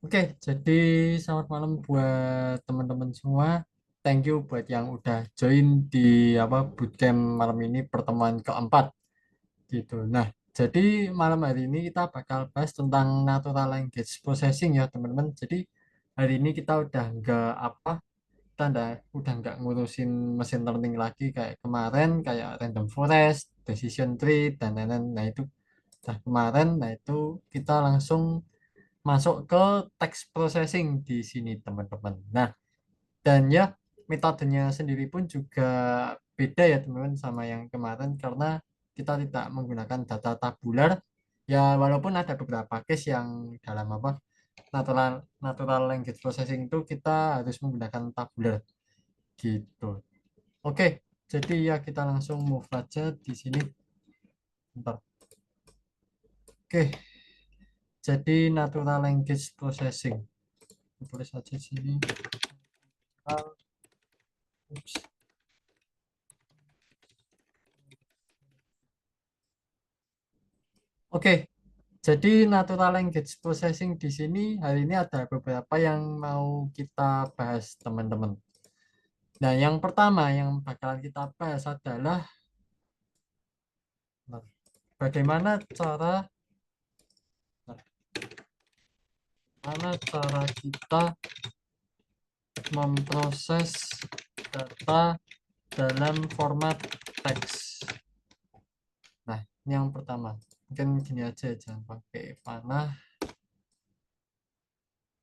Oke, jadi selamat malam buat teman-teman semua. Thank you buat yang udah join di bootcamp malam ini pertemuan keempat gitu. Nah, jadi malam hari ini kita bakal bahas tentang natural language processing ya teman-teman. Jadi hari ini kita udah nggak ngurusin mesin learning lagi kayak kemarin kayak random forest, decision tree dan lain-lain. Nah, itu kemarin. Nah, itu kita langsung masuk ke text processing di sini teman-teman. Nah, dan ya metodenya sendiri pun juga beda ya teman-teman sama yang kemarin karena kita tidak menggunakan data tabular. Ya walaupun ada beberapa case yang dalam natural natural language processing itu kita harus menggunakan tabular gitu. Oke, jadi ya kita langsung move aja di sini. Bentar. Oke, jadi natural language processing. Tulis saja sini. Ups. Oke, jadi natural language processing di sini hari ini ada beberapa yang mau kita bahas teman-teman. Nah, yang pertama yang bakalan kita bahas adalah nah, bagaimana cara kita memproses data dalam format teks. Nah, ini yang pertama. Mungkin gini aja, jangan pakai panah.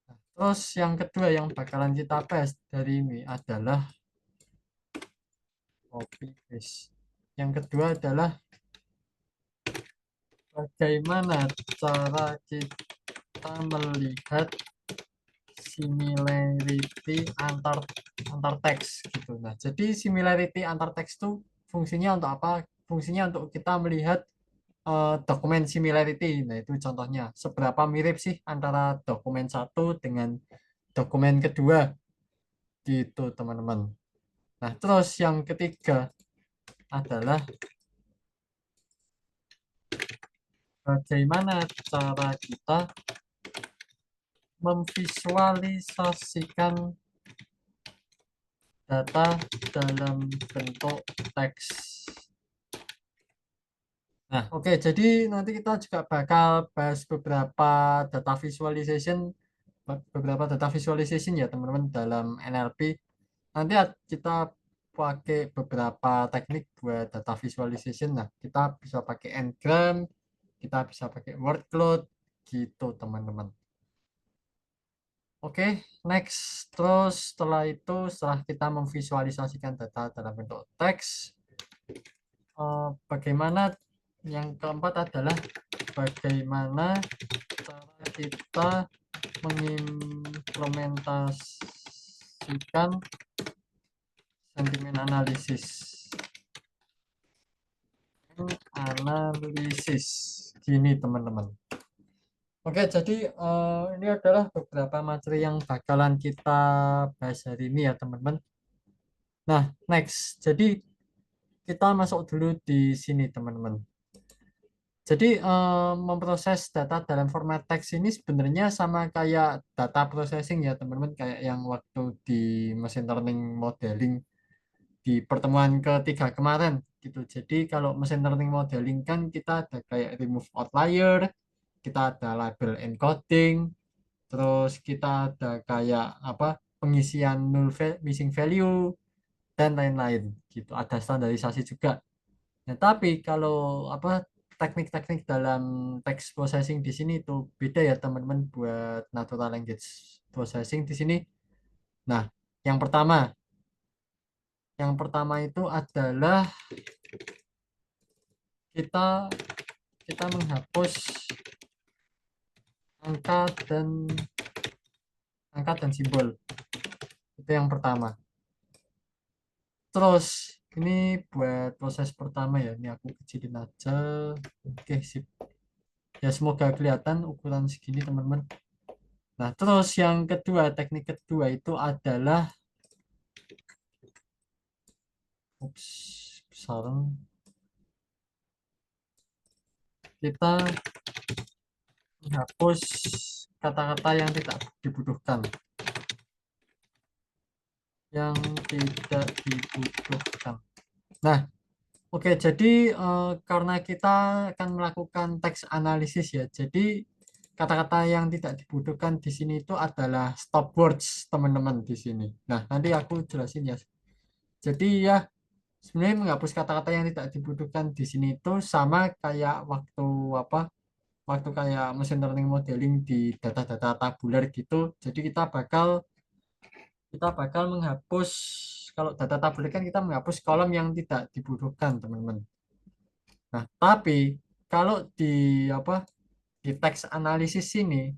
Nah, terus yang kedua yang bakalan kita bahas dari ini adalah copy paste. Yang kedua adalah bagaimana cara kita melihat similarity antar teks gitu. Nah, jadi similarity antar teks itu fungsinya untuk apa? Fungsinya untuk kita melihat dokumen similarity. Nah, itu contohnya seberapa mirip sih antara dokumen satu dengan dokumen kedua gitu, teman-teman. Nah, terus yang ketiga adalah bagaimana cara kita memvisualisasikan data dalam bentuk teks. Nah, oke, jadi nanti kita juga bakal bahas beberapa data visualization ya teman-teman dalam NLP. Nanti kita pakai beberapa teknik buat data visualization. Nah, kita bisa pakai ngram, kita bisa pakai word cloud gitu teman-teman. Oke, next. Terus setelah kita memvisualisasikan data dalam bentuk teks, bagaimana yang keempat adalah bagaimana cara kita mengimplementasikan sentimen analisis. Analisis. Gini teman-teman. Oke, jadi ini adalah beberapa materi yang bakalan kita bahas hari ini ya teman-teman. Nah, next. Jadi kita masuk dulu di sini teman-teman. Jadi memproses data dalam format teks ini sebenarnya sama kayak data processing ya teman-teman, kayak yang waktu di machine learning modeling di pertemuan ketiga kemarin gitu. Jadi kalau machine learning modeling kan kita ada kayak remove outlier, kita ada label encoding, terus kita ada kayak pengisian missing value dan lain-lain gitu. Ada standarisasi juga. Nah, tapi kalau teknik-teknik dalam text processing di sini itu beda ya teman-teman buat natural language processing di sini. Nah, yang pertama, yang pertama itu adalah kita kita menghapus angka dan simbol. Itu yang pertama. Terus ini buat proses pertama ya. Ini aku kecilin aja. Oke, sip. Ya semoga kelihatan ukuran segini teman-teman. Nah, terus yang kedua, teknik kedua itu adalah sarang kita menghapus kata-kata yang tidak dibutuhkan. Yang tidak dibutuhkan. Nah, oke, jadi karena kita akan melakukan teks analisis ya, jadi kata-kata yang tidak dibutuhkan di sini itu adalah stop words, teman-teman di sini. Nah, nanti aku jelasin ya. Jadi ya, sebenarnya menghapus kata-kata yang tidak dibutuhkan di sini itu sama kayak waktu apa? Waktu kayak machine learning modeling di data-data tabular gitu. Jadi kita bakal menghapus kalau data tabular kan kita menghapus kolom yang tidak dibutuhkan, teman-teman. Nah, tapi kalau di apa di teks analisis ini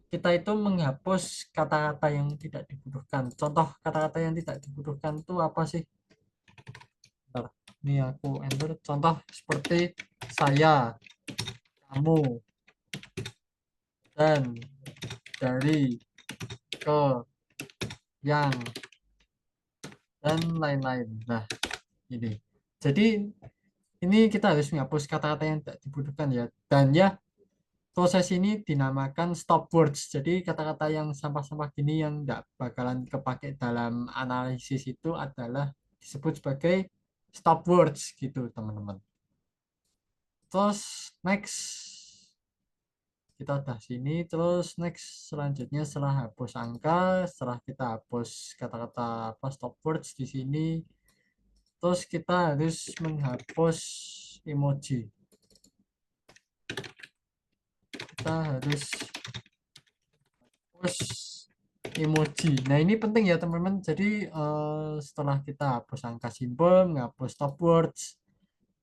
kita itu menghapus kata-kata yang tidak dibutuhkan. Contoh kata-kata yang tidak dibutuhkan itu apa sih? Bentar, ini aku enter. Contoh seperti saya, kamu, dan, dari, ke, yang, dan lain-lain. Nah, ini. Jadi ini kita harus menghapus kata-kata yang tidak dibutuhkan ya. Dan ya, proses ini dinamakan stop words. Jadi kata-kata yang sampah-sampah gini yang tidak bakalan kepake dalam analisis itu adalah disebut sebagai stop words gitu, teman-teman. Terus next, kita udah sini. Terus next selanjutnya setelah hapus angka, setelah kita hapus kata-kata apa stop words di sini, terus kita harus menghapus emoji. Kita harus hapus emoji. Nah, ini penting ya, teman-teman. Jadi setelah kita hapus angka simbol, menghapus stop words,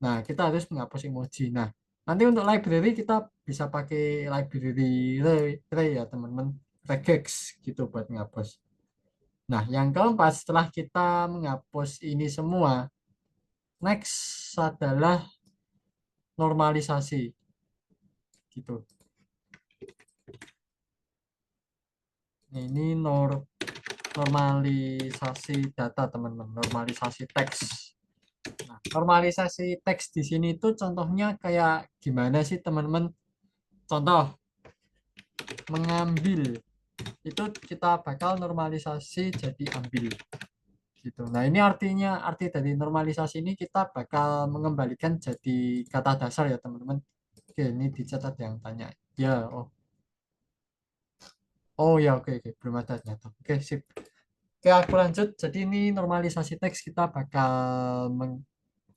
nah kita harus menghapus emoji. Nah, nanti untuk library kita bisa pakai library Ray ya, teman-teman. Regex gitu buat menghapus. Nah, yang keempat setelah kita menghapus ini semua, next adalah normalisasi gitu. Nah, ini normalisasi data, teman-teman. Normalisasi teks. Nah, normalisasi teks di sini itu contohnya kayak gimana sih, teman-teman? Contoh, mengambil. Itu kita bakal normalisasi jadi ambil. Gitu. Nah, ini arti dari normalisasi ini kita bakal mengembalikan jadi kata dasar ya, teman-teman. Oke, ini dicatat yang tanya. Ya, oh. Oh ya, oke, oke. Belum ada ternyata. Oke, sip. Oke, aku lanjut. Jadi ini normalisasi teks kita bakal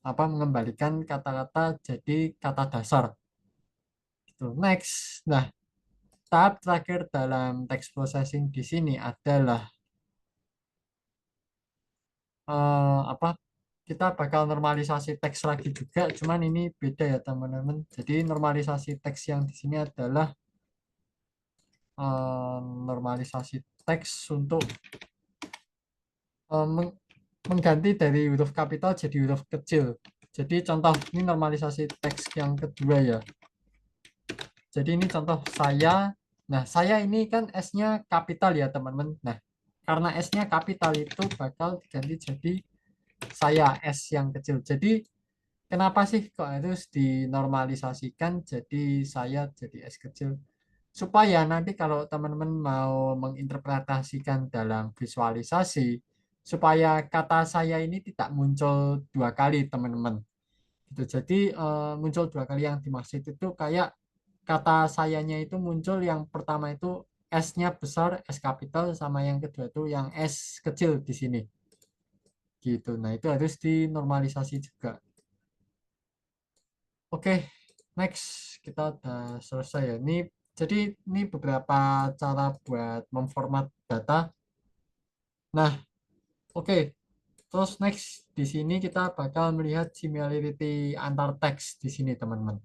mengembalikan kata-kata jadi kata dasar. Gitu. Next. Nah, tahap terakhir dalam text processing di sini adalah apa? Kita bakal normalisasi teks lagi juga, cuman ini beda ya, teman-teman. Jadi normalisasi teks yang di sini adalah eh, normalisasi teks untuk mengganti dari huruf kapital jadi huruf kecil. Jadi contoh ini normalisasi teks yang kedua ya. Jadi ini contoh saya. Nah, saya ini kan S-nya kapital ya, teman-teman. Nah, karena S-nya kapital itu bakal diganti jadi saya S yang kecil. Jadi kenapa sih kok harus dinormalisasikan jadi saya jadi S kecil? Supaya nanti kalau teman-teman mau menginterpretasikan dalam visualisasi, supaya kata saya ini tidak muncul dua kali, teman-teman. Gitu. Jadi muncul dua kali yang dimaksud itu kayak kata sayanya itu muncul yang pertama itu S-nya besar, S kapital, sama yang kedua itu yang S kecil di sini. Gitu. Nah, itu harus dinormalisasi juga. Oke, next kita udah selesai ya. Jadi ini beberapa cara buat memformat data. Nah, oke. Terus next di sini kita bakal melihat similarity antar teks di sini, teman-teman.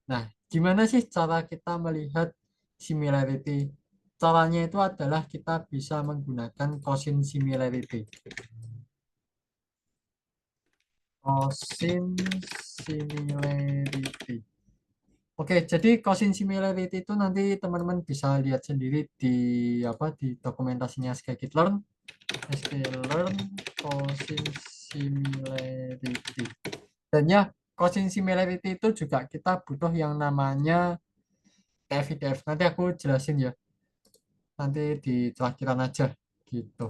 Nah, gimana sih cara kita melihat similarity? Caranya itu adalah kita bisa menggunakan Gaussian similarity. Gaussian similarity. Oke, jadi Gaussian similarity itu nanti teman-teman bisa lihat sendiri di dokumentasinya scikit-learn. Scikit-learn Gaussian similarity. Dan ya, Gaussian similarity itu juga kita butuh yang namanya TF-IDF. Nanti aku jelasin ya. Nanti di terakhiran aja gitu.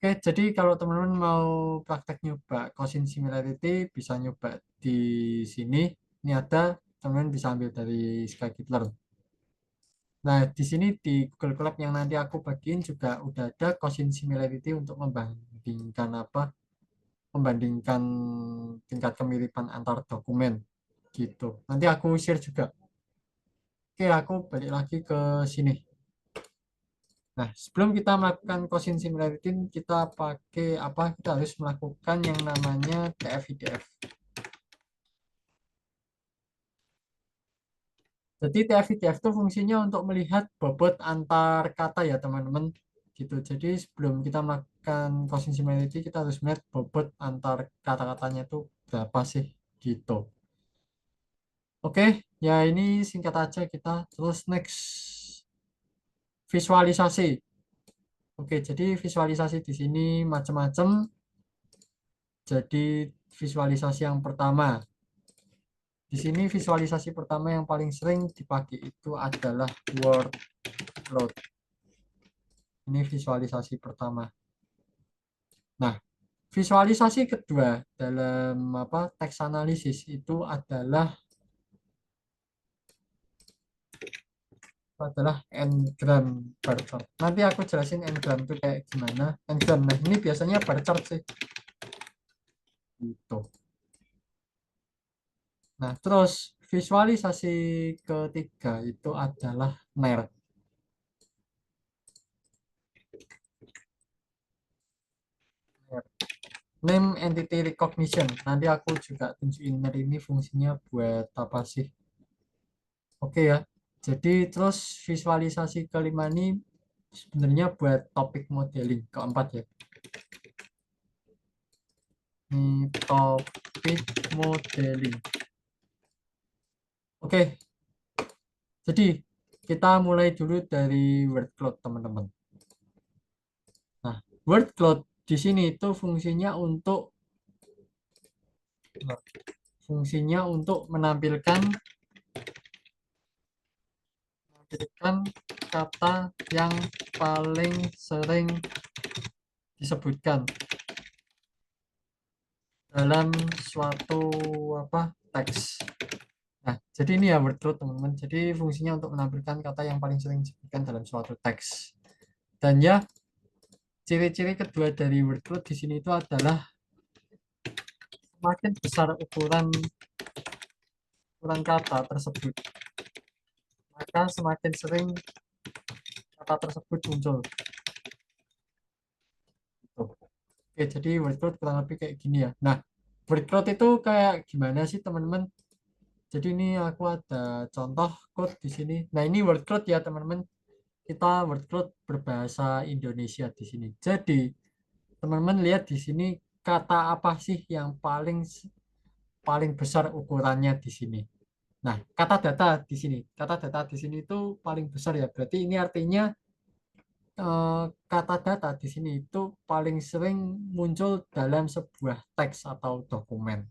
Oke, jadi kalau teman-teman mau praktek nyoba Cosin Similarity bisa nyoba di sini. Ini ada, teman-teman bisa ambil dari Scikit-Learn. Nah, di sini di Google Colab yang nanti aku bagiin juga udah ada Cosin Similarity untuk membandingkan apa? Membandingkan tingkat kemiripan antar dokumen gitu. Nanti aku share juga. Oke, aku balik lagi ke sini. Nah, sebelum kita melakukan Cosin Similarity, kita pakai apa? Kita harus melakukan yang namanya TF-IDF. Jadi TF-IDF itu fungsinya untuk melihat bobot antar kata ya teman-teman. Gitu. Jadi sebelum kita melakukan Cosin Similarity, kita harus melihat bobot antar kata-katanya itu berapa sih gitu. Oke, ya ini singkat aja kita. Terus next visualisasi. Oke, jadi visualisasi di sini macam-macam. Jadi visualisasi yang pertama. Di sini visualisasi pertama yang paling sering dipakai itu adalah word cloud. Ini visualisasi pertama. Nah, visualisasi kedua dalam apa teks analisis itu adalah n-gram bar chart. Nanti aku jelasin n-gram itu kayak gimana. N-gram, nah ini biasanya bar chart sih. Gitu. Nah, terus visualisasi ketiga itu adalah NER. Name Entity Recognition. Nanti aku juga tunjukin NER ini fungsinya buat apa sih. Oke ya. Jadi terus visualisasi kelima ini sebenarnya buat topik modeling keempat ya. Ini topik modeling. Oke, jadi kita mulai dulu dari word cloud teman-teman. Nah, word cloud di sini itu fungsinya untuk menampilkan kata yang paling sering disebutkan dalam suatu apa teks. Nah, jadi ini ya word cloud teman-teman. Jadi fungsinya untuk menampilkan kata yang paling sering disebutkan dalam suatu teks. Dan ya, ciri-ciri kedua dari word cloud di sini itu adalah semakin besar ukuran ukuran kata tersebut, maka semakin sering kata tersebut muncul. Gitu. Oke, jadi word cloud kurang lebih kayak gini ya. Nah, word cloud itu kayak gimana sih teman-teman? Jadi ini aku ada contoh code di sini. Nah, ini word cloud ya teman-teman. Kita word cloud berbahasa Indonesia di sini. Jadi, teman-teman lihat di sini kata apa sih yang paling paling besar ukurannya di sini. Nah, kata data di sini. Kata data di sini itu paling besar ya. Berarti ini artinya kata data di sini itu paling sering muncul dalam sebuah teks atau dokumen.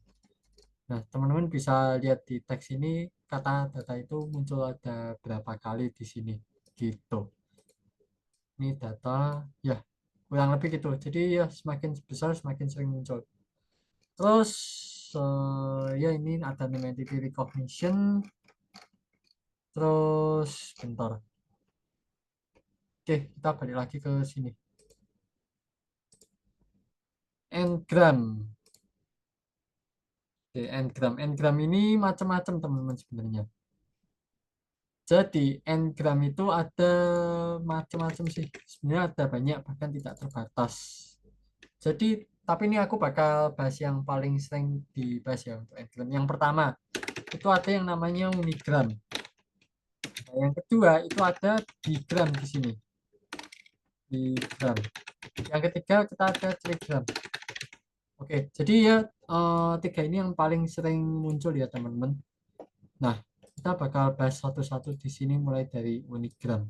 Nah, teman-teman bisa lihat di teks ini kata data itu muncul ada berapa kali di sini gitu. Ini data ya kurang lebih gitu. Jadi ya semakin besar semakin sering muncul. Terus ya ini ada name entity recognition. Terus bentar. Oke, kita balik lagi ke sini. Ngram. Oke, ngram. Ngram ini macam-macam teman-teman sebenarnya. Jadi ngram itu ada macam-macam sih. Sebenarnya ada banyak bahkan tidak terbatas. Jadi tapi ini aku bakal bahas yang paling sering dibahas ya untuk ngram. Yang pertama itu ada yang namanya unigram. Nah, yang kedua itu ada bigram di sini. Bigram. Yang ketiga kita ada trigram. Oke, jadi ya tiga ini yang paling sering muncul ya teman-teman. Nah, kita bakal bahas satu-satu di sini mulai dari unigram.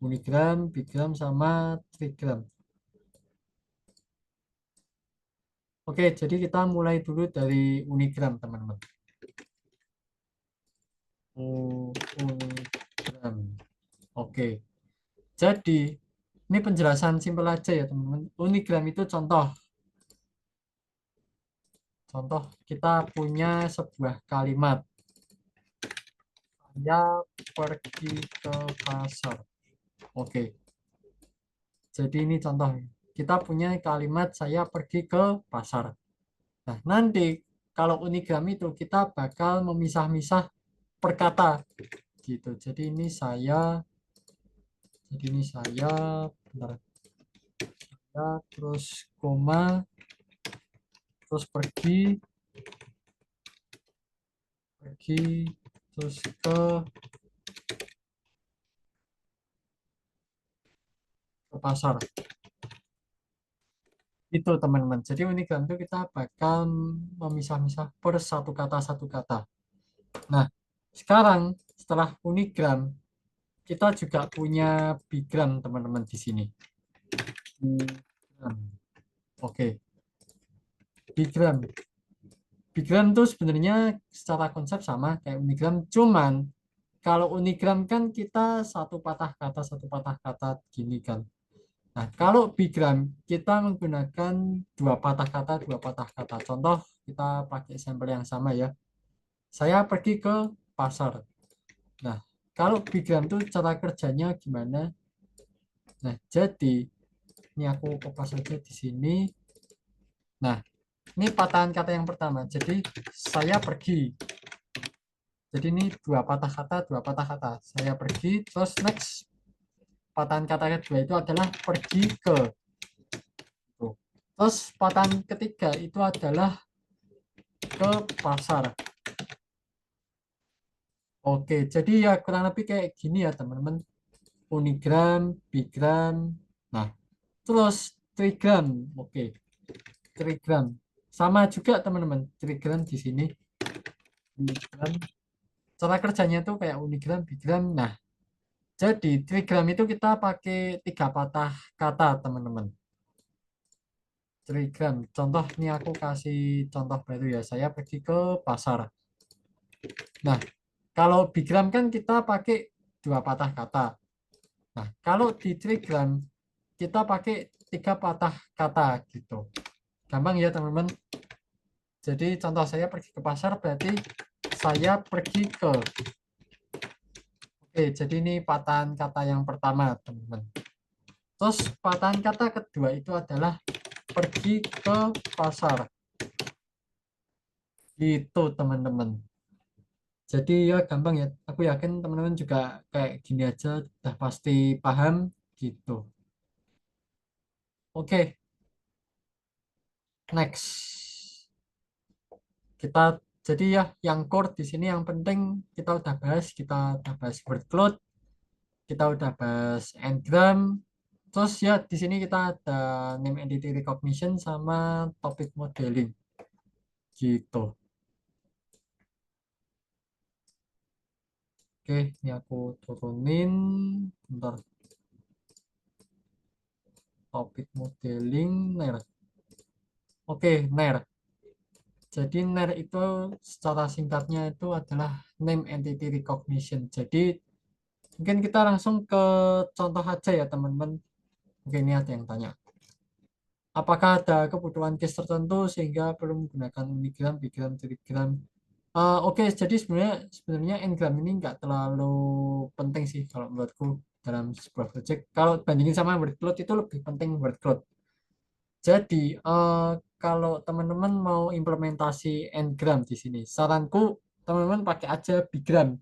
Unigram, bigram, sama trigram. Oke, jadi kita mulai dulu dari unigram teman-teman. Unigram. Oke. Jadi ini penjelasan simpel aja ya teman-teman. Unigram itu contoh. Contoh kita punya sebuah kalimat. Saya pergi ke pasar. Oke. Jadi ini contoh. Kita punya kalimat saya pergi ke pasar. Nah, nanti kalau unigram itu kita bakal memisah-misah per kata gitu. Jadi ini saya bentar, ya, terus koma, terus pergi terus ke pasar. Itu teman-teman. Jadi unigram itu kita bakal memisah-misah per satu kata. Nah, sekarang setelah unigram kita juga punya bigram teman-teman di sini. Bigram. Oke, bigram. Bigram itu sebenarnya secara konsep sama kayak unigram, cuman kalau unigram kan kita satu patah kata gini kan. Nah, kalau bigram kita menggunakan dua patah kata. Contoh kita pakai sampel yang sama ya. Saya pergi ke pasar. Nah, kalau bigram itu cara kerjanya gimana? Nah, jadi ini aku kopas saja di sini. Nah, ini patahan kata yang pertama. Jadi saya pergi. Jadi ini dua patah kata. Saya pergi, terus next patahan kata kedua itu adalah pergi ke. Terus patahan ketiga itu adalah ke pasar. Oke, jadi ya kurang lebih kayak gini ya teman-teman. Unigram, bigram. Nah, terus trigram. Oke, trigram. Sama juga teman-teman. Trigram di sini. Unigram. Cara kerjanya tuh kayak unigram, bigram. Nah, jadi trigram itu kita pakai tiga patah kata teman-teman. Trigram. Contoh nih aku kasih contoh baru ya. Saya pergi ke pasar. Nah, kalau bigram kan kita pakai dua patah kata. Nah, kalau di trigram kita pakai tiga patah kata gitu. Gampang ya teman-teman. Jadi contoh saya pergi ke pasar berarti saya pergi ke. Oke, jadi ini patahan kata yang pertama teman-teman. Terus patahan kata kedua itu adalah pergi ke pasar. Itu teman-teman. Jadi ya gampang ya. Aku yakin teman-teman juga kayak gini aja udah pasti paham gitu. Oke, next. Kita jadi ya yang core di sini yang penting kita udah bahas word cloud, kita udah bahas ngram, terus ya di sini kita ada name entity recognition sama topic modeling gitu. Oke, ini aku turunin bentar, topic modeling ner. Oke, ner. Jadi ner itu secara singkatnya itu adalah name entity recognition. Jadi mungkin kita langsung ke contoh aja ya teman-teman. Oke, ini ada yang tanya. Apakah ada kebutuhan case tertentu sehingga perlu menggunakan unigram, bigram, trigram? Oke, jadi sebenarnya ngram ini nggak terlalu penting sih kalau menurutku dalam sebuah project. Kalau bandingin sama word cloud itu lebih penting word cloud. Jadi kalau teman-teman mau implementasi ngram di sini, saranku teman-teman pakai aja bigram.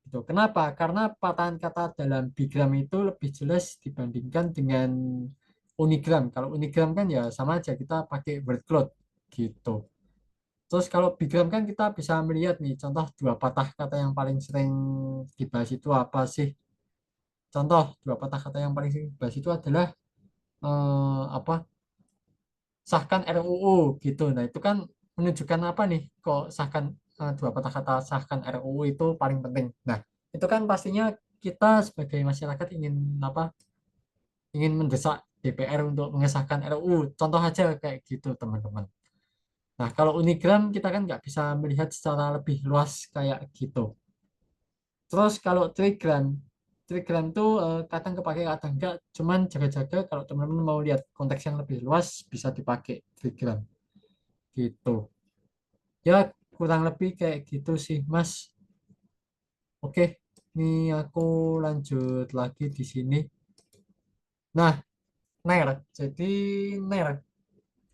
Gitu. Kenapa? Karena patahan kata dalam bigram itu lebih jelas dibandingkan dengan unigram. Kalau unigram kan ya sama aja kita pakai word cloud gitu. Terus kalau bigram kan kita bisa melihat nih contoh dua patah kata yang paling sering dibahas itu apa sih? Contoh dua patah kata yang paling sering dibahas itu adalah apa? Sahkan RUU gitu. Nah, itu kan menunjukkan apa nih? Kok sahkan dua patah kata sahkan RUU itu paling penting. Nah, itu kan pastinya kita sebagai masyarakat ingin apa? Ingin mendesak DPR untuk mengesahkan RUU. Contoh aja kayak gitu, teman-teman. Nah, kalau unigram kita kan nggak bisa melihat secara lebih luas kayak gitu. Terus kalau trigram, trigram tuh kadang kepake kadang enggak, cuman jaga-jaga kalau teman-teman mau lihat konteks yang lebih luas bisa dipakai trigram gitu. Ya kurang lebih kayak gitu sih Mas. Oke, ini aku lanjut lagi di sini. Nah, NER. Jadi NER